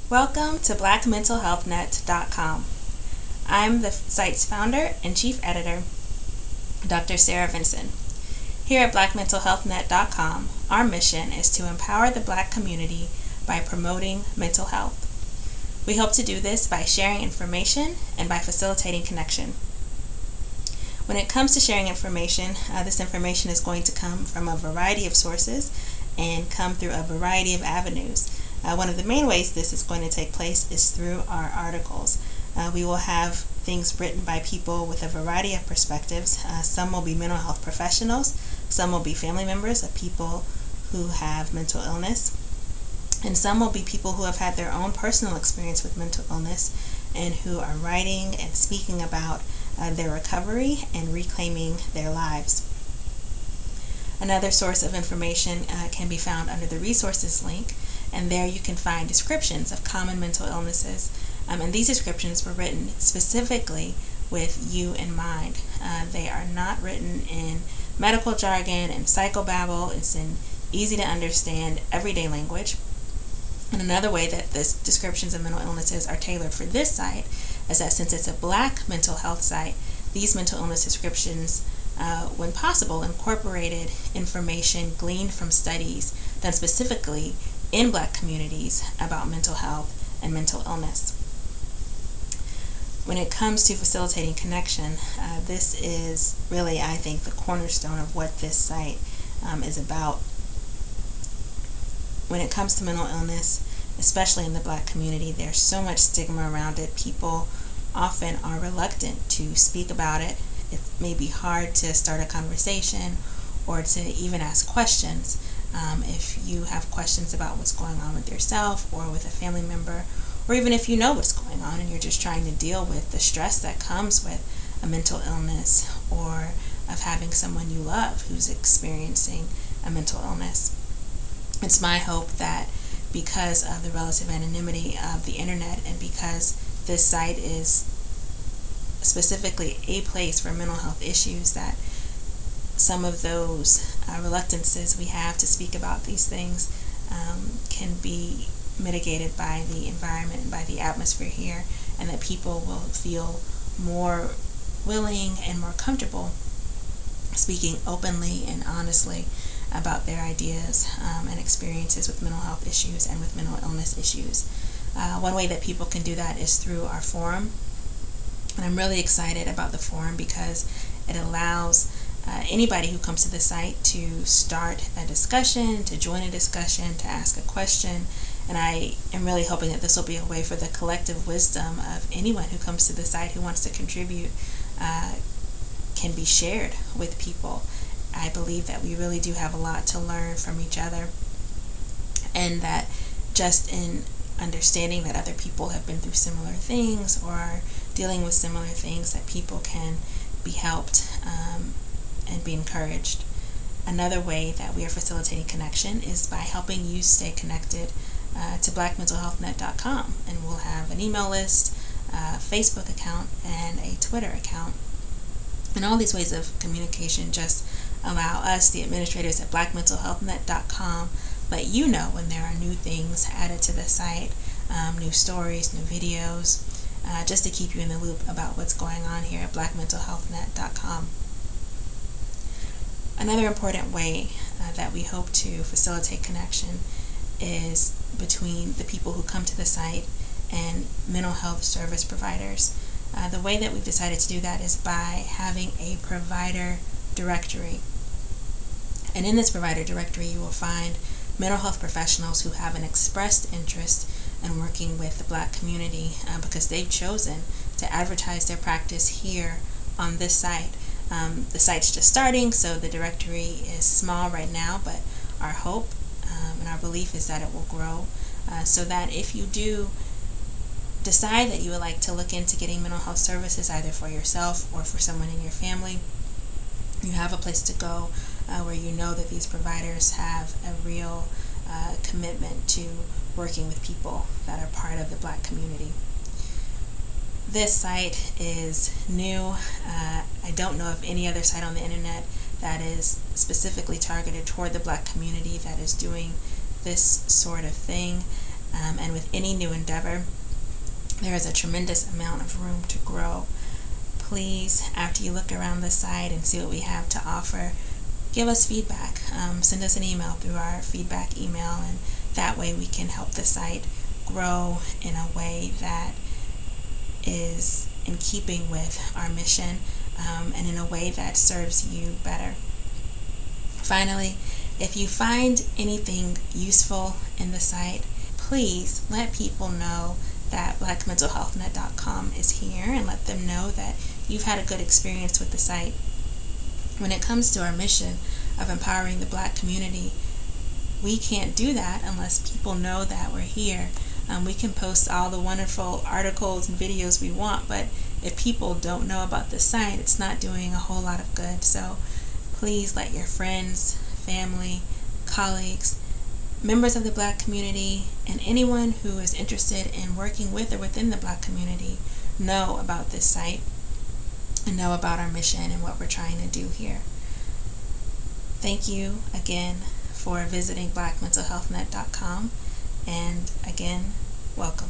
Welcome to BlackMentalHealthNet.com. I'm the site's founder and chief editor, Dr. Sarah Vinson. Here at BlackMentalHealthNet.com, our mission is to empower the Black community by promoting mental health. We hope to do this by sharing information and by facilitating connection. When it comes to sharing information, this information is going to come from a variety of sources and come through a variety of avenues. One of the main ways this is going to take place is through our articles. We will have things written by people with a variety of perspectives. Some will be mental health professionals, some will be family members of people who have mental illness, and some will be people who have had their own personal experience with mental illness and who are writing and speaking about their recovery and reclaiming their lives. Another source of information can be found under the resources link, and there you can find descriptions of common mental illnesses. And these descriptions were written specifically with you in mind. They are not written in medical jargon and psychobabble. It's in easy to understand everyday language. And another way that the descriptions of mental illnesses are tailored for this site is that since it's a Black mental health site, these mental illness descriptions, when possible, incorporated information gleaned from studies done specifically in Black communities about mental health and mental illness. When it comes to facilitating connection, this is really, I think, the cornerstone of what this site is about. When it comes to mental illness, especially in the Black community, there's so much stigma around it. People often are reluctant to speak about it. It may be hard to start a conversation or to even ask questions. If you have questions about what's going on with yourself or with a family member, or even if you know what's going on and you're just trying to deal with the stress that comes with a mental illness or of having someone you love who's experiencing a mental illness. It's my hope that because of the relative anonymity of the internet and because this site is specifically a place for mental health issues, that some of those reluctances we have to speak about these things can be mitigated by the environment and by the atmosphere here, and that people will feel more willing and more comfortable speaking openly and honestly about their ideas and experiences with mental health issues and with mental illness issues. One way that people can do that is through our forum, and I'm really excited about the forum because it allows anybody who comes to the site to start a discussion, to join a discussion, to ask a question. And I am really hoping that this will be a way for the collective wisdom of anyone who comes to the site who wants to contribute can be shared with people. I believe that we really do have a lot to learn from each other, and that just in understanding that other people have been through similar things or are dealing with similar things, that people can be helped and be encouraged. Another way that we are facilitating connection is by helping you stay connected to BlackMentalHealthNet.com, and we'll have an email list, a Facebook account, and a Twitter account. And all these ways of communication just allow us, the administrators at BlackMentalHealthNet.com, let you know when there are new things added to the site, new stories, new videos, just to keep you in the loop about what's going on here at BlackMentalHealthNet.com. Another important way that we hope to facilitate connection is between the people who come to the site and mental health service providers. The way that we've decided to do that is by having a provider directory. And in this provider directory, you will find mental health professionals who have an expressed interest in working with the Black community because they've chosen to advertise their practice here on this site. The site's just starting, so the directory is small right now, but our hope and our belief is that it will grow so that if you do decide that you would like to look into getting mental health services either for yourself or for someone in your family, you have a place to go where you know that these providers have a real commitment to working with people that are part of the Black community. This site is new. I don't know of any other site on the internet that is specifically targeted toward the Black community that is doing this sort of thing. And with any new endeavor, there is a tremendous amount of room to grow. Please, after you look around the site and see what we have to offer, give us feedback. Send us an email through our feedback email, and that way we can help the site grow in a way that is in keeping with our mission, and in a way that serves you better. Finally, if you find anything useful in the site, please let people know that blackmentalhealthnet.com is here, and let them know that you've had a good experience with the site. When it comes to our mission of empowering the Black community, we can't do that unless people know that we're here. We can post all the wonderful articles and videos we want, but if people don't know about the site, it's not doing a whole lot of good. So please let your friends, family, colleagues, members of the Black community, and anyone who is interested in working with or within the Black community know about this site and know about our mission and what we're trying to do here. Thank you again for visiting blackmentalhealthnet.com, and again, welcome.